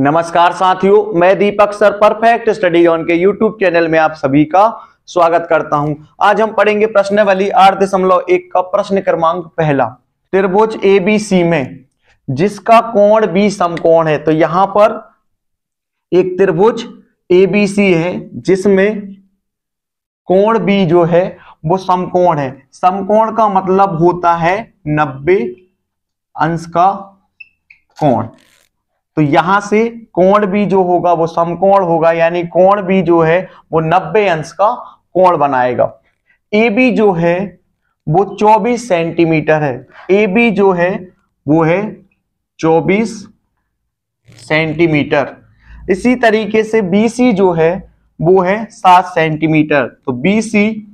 नमस्कार साथियों, मैं दीपक सर परफेक्ट स्टडी ऑन के यूट्यूब चैनल में आप सभी का स्वागत करता हूं। आज हम पढ़ेंगे प्रश्नावली 8.1 का प्रश्न क्रमांक पहला। त्रिभुज एबीसी में जिसका कोण बी समकोण है। तो यहां पर एक त्रिभुज एबीसी है जिसमें कोण बी जो है वो समकोण है। समकोण का मतलब होता है 90 अंश का कोण। तो यहां से कोण भी जो होगा वो समकोण होगा, यानी कोण भी जो है वो 90 अंश का कोण बनाएगा। ए बी जो है वो 24 सेंटीमीटर है। ए बी जो है वो है 24 सेंटीमीटर। इसी तरीके से बी सी जो है वो है 7 सेंटीमीटर। तो बी सी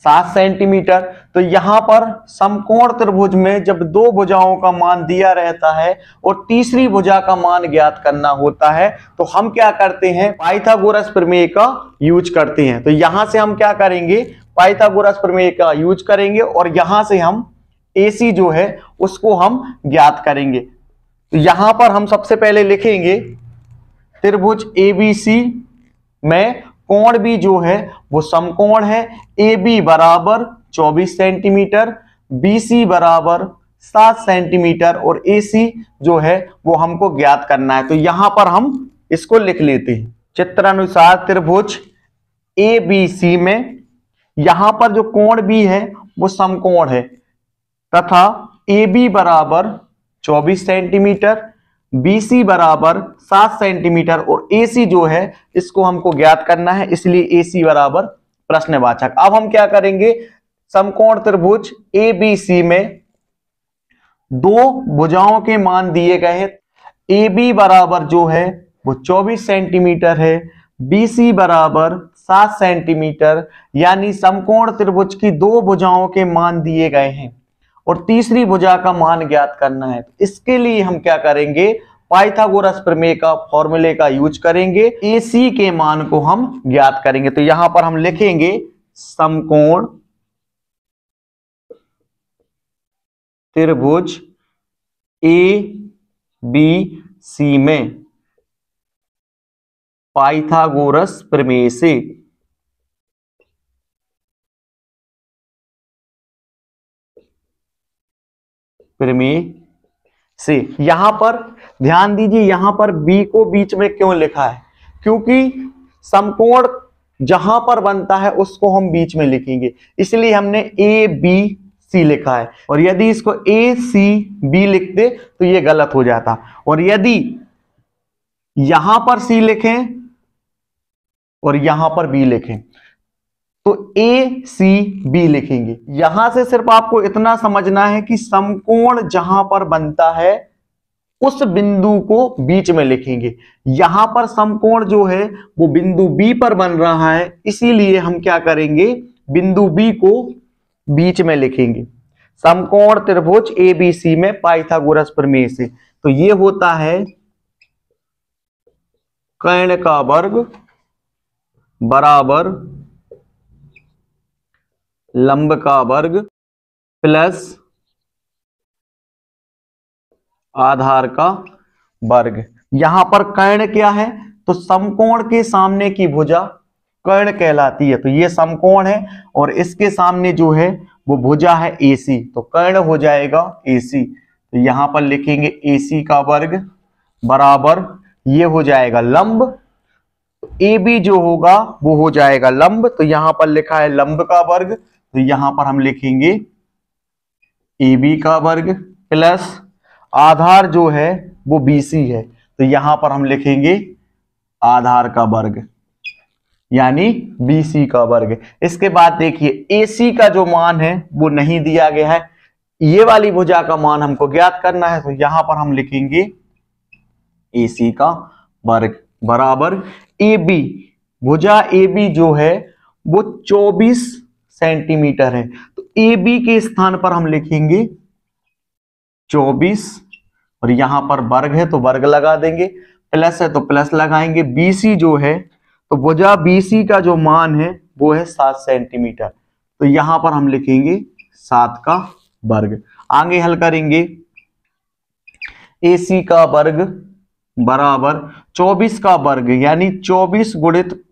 7 सेंटीमीटर। तो यहां पर समकोण त्रिभुज में जब दो भुजाओं का मान दिया रहता है और तीसरी भुजा का मान ज्ञात करना होता है तो हम क्या करते हैं, पाइथागोरस प्रमेय का यूज करते हैं। तो यहां से हम क्या करेंगे, पाइथागोरस प्रमेय का यूज करेंगे और यहां से हम AC जो है उसको हम ज्ञात करेंगे। तो यहां पर हम सबसे पहले लिखेंगे त्रिभुज ABC में कोण भी जो है वो समकोण है। ए बी बराबर 24 सेंटीमीटर, बी सी बराबर 7 सेंटीमीटर और ए सी जो है वो हमको ज्ञात करना है। तो यहां पर हम इसको लिख लेते हैं। चित्रानुसार त्रिभुज ए बी सी में यहां पर जो कोण भी है वो समकोण है तथा ए बी बराबर 24 सेंटीमीटर, BC बराबर 7 सेंटीमीटर और AC जो है इसको हमको ज्ञात करना है, इसलिए AC बराबर प्रश्नवाचक। अब हम क्या करेंगे, समकोण त्रिभुज ABC में दो भुजाओं के मान दिए गए हैं। AB बराबर जो है वो 24 सेंटीमीटर है, BC बराबर 7 सेंटीमीटर, यानी समकोण त्रिभुज की दो भुजाओं के मान दिए गए हैं और तीसरी भुजा का मान ज्ञात करना है। इसके लिए हम क्या करेंगे, पाइथागोरस प्रमेय का फॉर्मूले का यूज करेंगे। AC के मान को हम ज्ञात करेंगे। तो यहां पर हम लिखेंगे समकोण त्रिभुज ABC में पाइथागोरस प्रमेय से यहां पर ध्यान दीजिए, यहां पर B को बीच में क्यों लिखा है, क्योंकि समकोण जहां पर बनता है उसको हम बीच में लिखेंगे, इसलिए हमने ABC लिखा है। और यदि इसको ACB लिखते तो ये गलत हो जाता। और यदि यहां पर C लिखें और यहां पर B लिखें तो ACB लिखेंगे। यहां से सिर्फ आपको इतना समझना है कि समकोण जहां पर बनता है उस बिंदु को बीच में लिखेंगे। यहां पर समकोण जो है वो बिंदु B पर बन रहा है, इसीलिए हम क्या करेंगे, बिंदु B को बीच में लिखेंगे। समकोण त्रिभुज ABC में पाइथागोरस प्रमेय से तो ये होता है कर्ण का वर्ग बराबर लंब का वर्ग प्लस आधार का वर्ग। यहां पर कर्ण क्या है, तो समकोण के सामने की भुजा कर्ण कहलाती है। तो ये समकोण है और इसके सामने जो है वो भुजा है AC, तो कर्ण हो जाएगा AC। तो यहां पर लिखेंगे AC का वर्ग बराबर ये हो जाएगा लंब, तो AB जो होगा वो हो जाएगा लंब। तो यहां पर लिखा है लंब का वर्ग, तो यहां पर हम लिखेंगे AB का वर्ग प्लस आधार जो है वो BC है, तो यहां पर हम लिखेंगे आधार का वर्ग यानी BC का वर्ग। इसके बाद देखिए AC का जो मान है वो नहीं दिया गया है, ये वाली भुजा का मान हमको ज्ञात करना है। तो यहां पर हम लिखेंगे AC का वर्ग बराबर AB, भुजा AB जो है वो 24 सेंटीमीटर है। तो AB के स्थान पर हम लिखेंगे 24 और यहां पर वर्ग है तो वर्ग लगा देंगे, प्लस है तो प्लस लगाएंगे। BC जो है तो भुजा BC का जो मान है वो है 7 सेंटीमीटर, तो यहां पर हम लिखेंगे 7 का वर्ग। आगे हल करेंगे, AC का वर्ग बराबर 24 का वर्ग, यानी 24 गुणित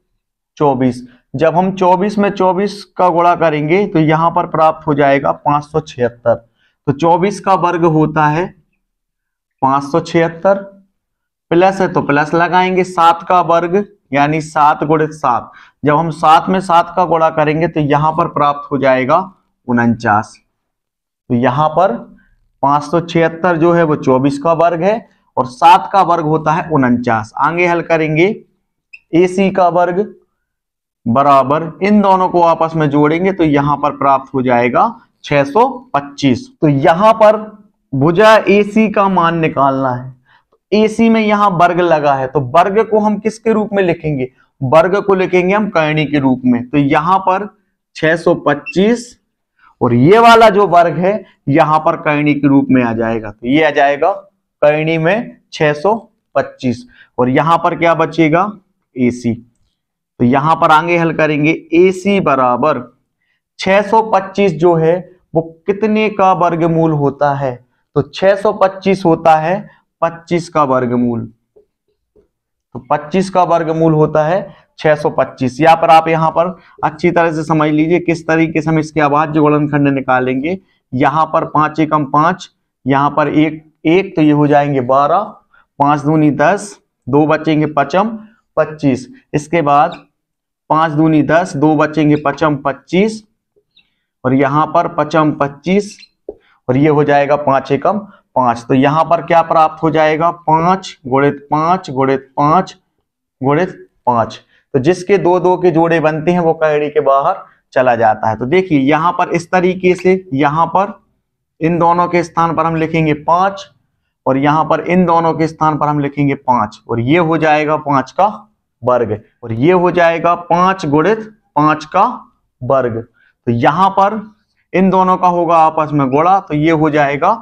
24। जब हम 24 में 24 का गुणा करेंगे तो यहां पर प्राप्त हो जाएगा 576। तो 24 का वर्ग होता है 576, प्लस है तो प्लस लगाएंगे, 7 का वर्ग यानी 7 गुणित 7। जब हम 7 में 7 का गुणा करेंगे तो यहां पर प्राप्त हो जाएगा 49। तो यहां पर 576 जो है वो 24 का वर्ग है और 7 का वर्ग होता है 49। आगे हल करेंगे, AC का वर्ग बराबर, इन दोनों को आपस में जोड़ेंगे तो यहां पर प्राप्त हो जाएगा 625। तो यहां पर भुजा AC का मान निकालना है। AC में यहां वर्ग लगा है तो वर्ग को हम किसके रूप में लिखेंगे? वर्ग को लिखेंगे हम कर्ण के रूप में। तो यहां पर 625 और ये वाला जो वर्ग है यहां पर कर्ण के रूप में आ जाएगा। तो ये आ जाएगा कर्ण में 625 और यहां पर क्या बचेगा? AC। तो यहां पर आगे हल करेंगे, AC बराबर 625 जो है वो कितने का वर्गमूल होता है? तो 625 होता है 25 का वर्गमूल। तो 25 का वर्गमूल होता है 625। या पर आप यहां पर अच्छी तरह से समझ लीजिए किस तरीके से हम इसके अभाज्य गुणनखंड निकालेंगे। यहां पर 5 एकम 5, यहां पर 1 तो ये हो जाएंगे 12, 5 दूनी 10, 2 बचेंगे पचम 25। इसके बाद 5 दूनी 10, 2 बचेंगे पचम 25 और यहां पर पचम 25 और ये हो जाएगा 5 एकम 5। तो यहां पर क्या प्राप्त हो जाएगा? 5 गुणित 5 गुणित 5 गुणित 5। तो जिसके 2 के जोड़े बनते हैं वो कड़ी के बाहर चला जाता है। तो देखिए यहां पर इस तरीके से, यहां पर इन दोनों के स्थान पर हम लिखेंगे 5 और यहां पर इन दोनों के स्थान पर हम लिखेंगे 5 और ये हो जाएगा 5 का वर्ग और ये हो जाएगा 5 गुणित 5 का वर्ग। तो यहां पर इन दोनों का होगा आपस में गुणा, तो ये हो जाएगा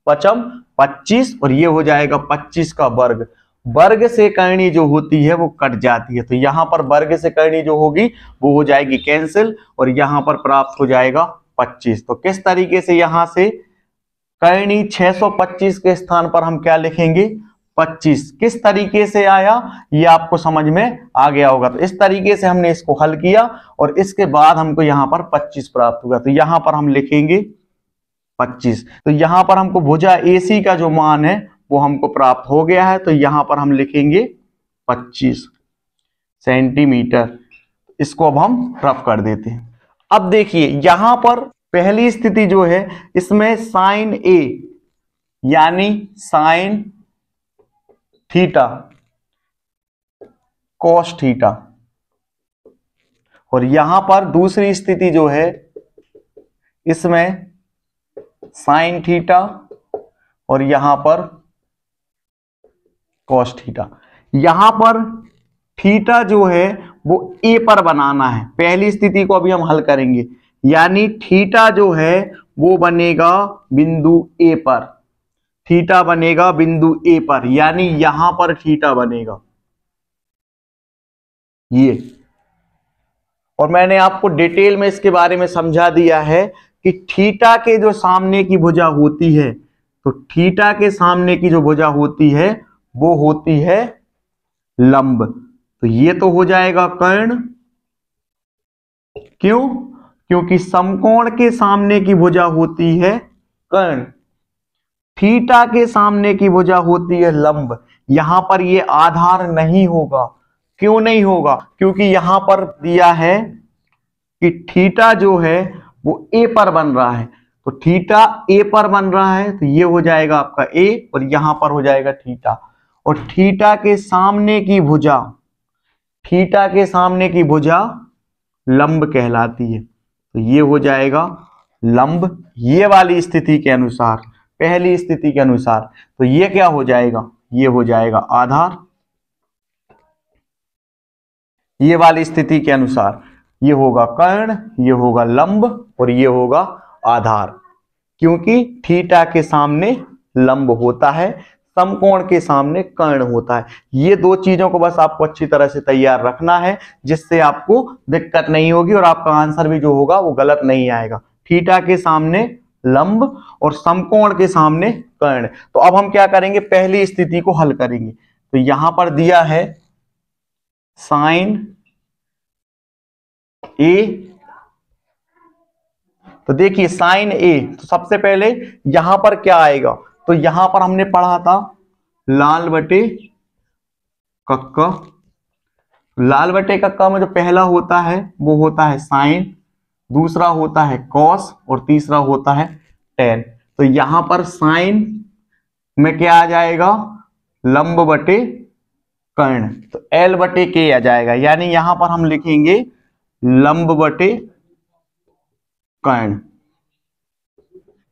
पचम 25 और ये हो जाएगा 25 का वर्ग। वर्ग से करनी जो होती है वो कट जाती है। तो यहां पर वर्ग से करनी जो होगी वो हो जाएगी कैंसिल और यहां पर प्राप्त हो जाएगा 25। तो किस तरीके से यहां से करनी 625 के स्थान पर हम क्या लिखेंगे? 25। किस तरीके से आया ये आपको समझ में आ गया होगा। तो इस तरीके से हमने इसको हल किया और इसके बाद हमको यहां पर 25 प्राप्त हुआ। तो यहां पर हम लिखेंगे 25। तो यहां पर हमको भुजा AC का जो मान है वो हमको प्राप्त हो गया है। तो यहां पर हम लिखेंगे 25 सेंटीमीटर। इसको अब हम रफ कर देते हैं। अब देखिए यहां पर पहली स्थिति जो है इसमें साइन A यानी साइन थीटा कॉस थीटा और यहां पर दूसरी स्थिति जो है इसमें साइन थीटा और यहां पर कॉस थीटा। यहां पर थीटा जो है वो A पर बनाना है। पहली स्थिति को अभी हम हल करेंगे, यानी थीटा जो है वो बनेगा बिंदु A पर। थीटा बनेगा बिंदु A पर, यानी यहां पर थीटा बनेगा ये। और मैंने आपको डिटेल में इसके बारे में समझा दिया है कि थीटा के जो सामने की भुजा होती है, तो थीटा के सामने की जो भुजा होती है वो होती है लंब। तो ये तो हो जाएगा कर्ण। क्यों? क्योंकि समकोण के सामने की भुजा होती है कर्ण, थीटा के सामने की भुजा होती है लंब। यहां पर ये आधार नहीं होगा। क्यों नहीं होगा? क्योंकि यहां पर दिया है कि थीटा जो है वो A पर बन रहा है। तो थीटा A पर बन रहा है तो ये हो जाएगा आपका A और यहां पर हो जाएगा थीटा। और थीटा के सामने की भुजा, थीटा के सामने की भुजा लंब कहलाती है। तो ये हो जाएगा लंब ये वाली स्थिति के अनुसार, पहली स्थिति के अनुसार। तो ये क्या हो जाएगा? ये हो जाएगा आधार। ये वाली स्थिति के अनुसार ये होगा कर्ण, ये होगा लंब और ये होगा आधार। क्योंकि थीटा के सामने लंब होता है, समकोण के सामने कर्ण होता है। ये दो चीजों को बस आपको अच्छी तरह से तैयार रखना है, जिससे आपको दिक्कत नहीं होगी और आपका आंसर भी जो होगा वो गलत नहीं आएगा। थीटा के सामने लंब और समकोण के सामने कर्ण। तो अब हम क्या करेंगे, पहली स्थिति को हल करेंगे। तो यहां पर दिया है साइन ए, तो देखिए साइन ए, तो सबसे पहले यहां पर क्या आएगा, तो यहां पर हमने पढ़ा था लाल बटे कक्का। लाल बटे कक्का में जो पहला होता है वो होता है साइन, दूसरा होता है कॉस और तीसरा होता है टेन। तो यहां पर साइन में क्या आ जाएगा, लंब बटे कर्ण, तो एल बटे के आ जाएगा, यानी यहां पर हम लिखेंगे लंब बटे कर्ण।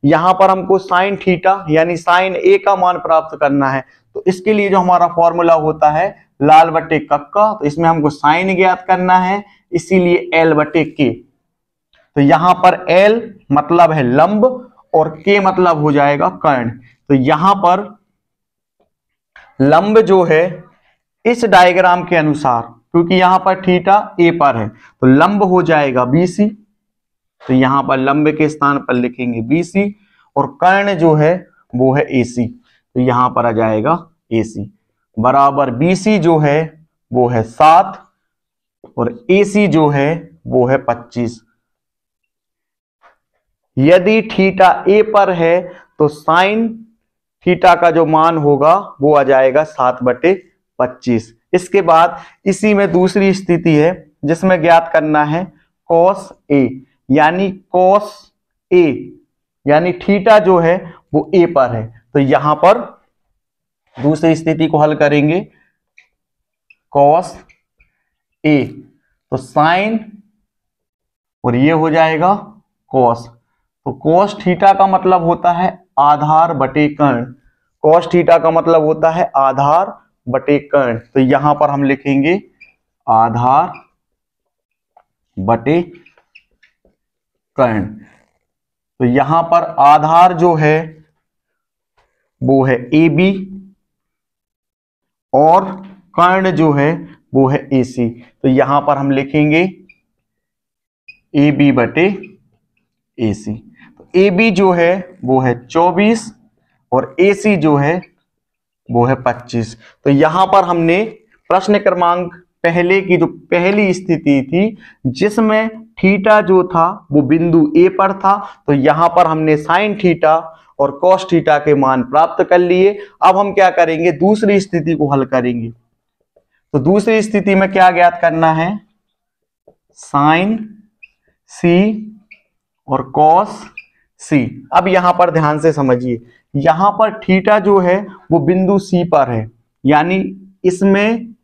यहां पर हमको साइन थीटा यानी साइन ए का मान प्राप्त करना है, तो इसके लिए जो हमारा फॉर्मूला होता है लाल बटे कक्का, तो इसमें हमको साइन ज्ञात करना है, इसीलिए एल बटे के। तो यहां पर एल मतलब है लंब और के मतलब हो जाएगा कर्ण। तो यहां पर लंब जो है इस डायग्राम के अनुसार, क्योंकि यहां पर थीटा ए पर है, तो लंब हो जाएगा बीसी, तो यहां पर लंब के स्थान पर लिखेंगे बीसी, और कर्ण जो है वो है एसी, तो यहां पर आ जाएगा एसी बराबर बीसी जो है वो है 7 और एसी जो है वो है 25। यदि थीटा ए पर है तो साइन थीटा का जो मान होगा वो आ जाएगा 7/25। इसके बाद इसी में दूसरी स्थिति है जिसमें ज्ञात करना है कॉस ए, यानी कॉस ए यानी थीटा जो है वो ए पर है, तो यहां पर दूसरी स्थिति को हल करेंगे कॉस ए, तो साइन और ये हो जाएगा कॉस, तो कॉस थीटा का मतलब होता है आधार बटे कर्ण, कॉस थीटा का मतलब होता है आधार बटे कर्ण, तो यहां पर हम लिखेंगे आधार बटे कर्ण। तो यहां पर आधार जो है वो है ए बी और कर्ण जो है वो है ए सी, तो यहां पर हम लिखेंगे ए बी बटे ए सी। तो ए बी जो है वो है 24 और ए सी जो है वो है 25। तो यहां पर हमने प्रश्न क्रमांक पहले की जो पहली स्थिति थी जिसमें थीटा जो था वो बिंदु ए पर था, तो यहां पर हमने साइन थीटा और कॉस थीटा के मान प्राप्त कर लिए। अब हम क्या करेंगे, दूसरी स्थिति को हल करेंगे। तो दूसरी स्थिति में क्या ज्ञात करना है, साइन सी और कॉस सी। अब यहां पर ध्यान से समझिए, यहां पर थीटा जो है वो बिंदु सी पर है, यानी इसमें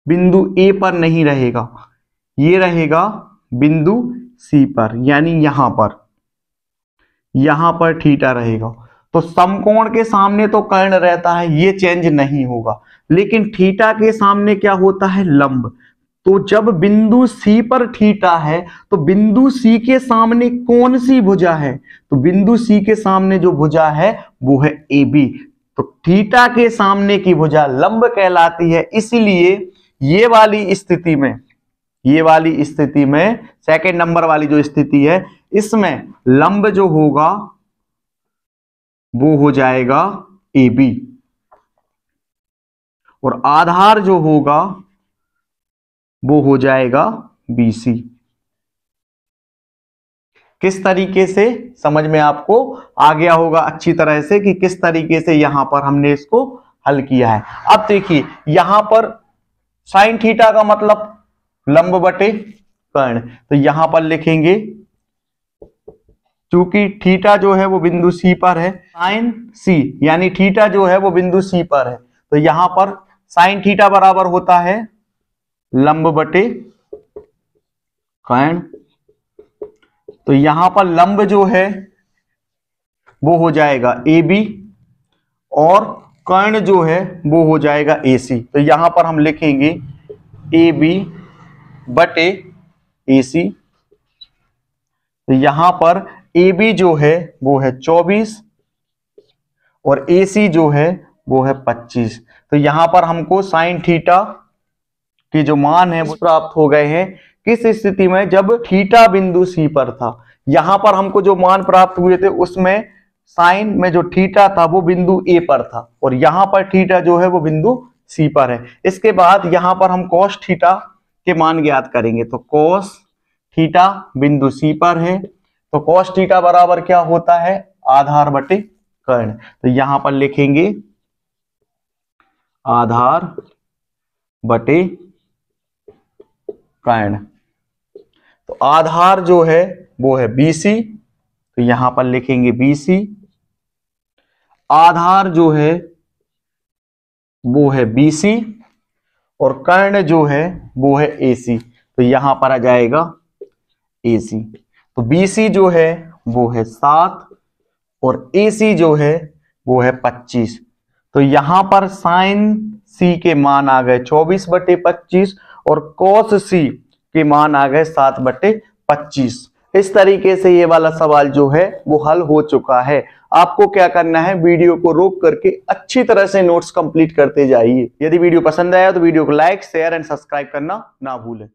बिंदु ए पर नहीं रहेगा, ये रहेगा बिंदु सी पर, यानी यहां पर थीटा रहेगा। तो समकोण के सामने तो कर्ण रहता है, ये चेंज नहीं होगा, लेकिन थीटा के सामने क्या होता है, लंब। तो जब बिंदु सी पर थीटा है तो बिंदु सी के सामने कौन सी भुजा है, तो बिंदु सी के सामने जो भुजा है वो है ए बी, तो थीटा के सामने की भुजा लंब कहलाती है। इसीलिए ये वाली स्थिति में सेकंड नंबर वाली जो स्थिति है इसमें लंब जो होगा वो हो जाएगा ए बी और आधार जो होगा वो हो जाएगा BC। किस तरीके से समझ में आपको आ गया होगा अच्छी तरह से कि किस तरीके से यहां पर हमने इसको हल किया है। अब देखिए यहां पर साइन थीटा का मतलब लंब बटे कर्ण, तो यहां पर लिखेंगे क्योंकि थीटा जो है वो बिंदु सी पर है, साइन सी यानी थीटा जो है वो बिंदु सी पर है, तो यहां पर साइन थीटा बराबर होता है लंब बटे कर्ण। तो यहां पर लंब जो है वो हो जाएगा ए बी और कर्ण जो है वो हो जाएगा ए सी, तो यहां पर हम लिखेंगे ए बी बटे ए सी। तो यहां पर ए बी जो है वो है 24 और ए सी जो है वो है 25। तो यहां पर हमको साइन थीटा के जो मान है वो प्राप्त हो गए हैं। किस स्थिति में, जब थीटा बिंदु सी पर था, यहां पर हमको जो मान प्राप्त हुए थे उसमें साइन में जो थीटा था वो बिंदु ए पर था और यहां पर थीटा जो है वो बिंदु सी पर है। इसके बाद यहां पर हम cos थीटा के मान ज्ञात करेंगे। तो cos थीटा बिंदु सी पर है, तो cos थीटा बराबर क्या होता है, आधार बटे कर्ण। तो यहां पर लिखेंगे आधार बटे कर्ण। तो आधार जो है वो है BC, तो यहां पर लिखेंगे BC। आधार जो है वो है BC और कर्ण जो है वो है AC, तो यहां पर आ जाएगा AC। तो BC जो है वो है 7 और AC जो है वो है 25। तो यहां पर साइन C के मान आ गए 24/25 और cos C के मान आ गए 7/25। इस तरीके से ये वाला सवाल जो है वो हल हो चुका है। आपको क्या करना है, वीडियो को रोक करके अच्छी तरह से नोट्स कंप्लीट करते जाइए। यदि वीडियो पसंद आया तो वीडियो को लाइक, शेयर एंड सब्सक्राइब करना ना भूलें।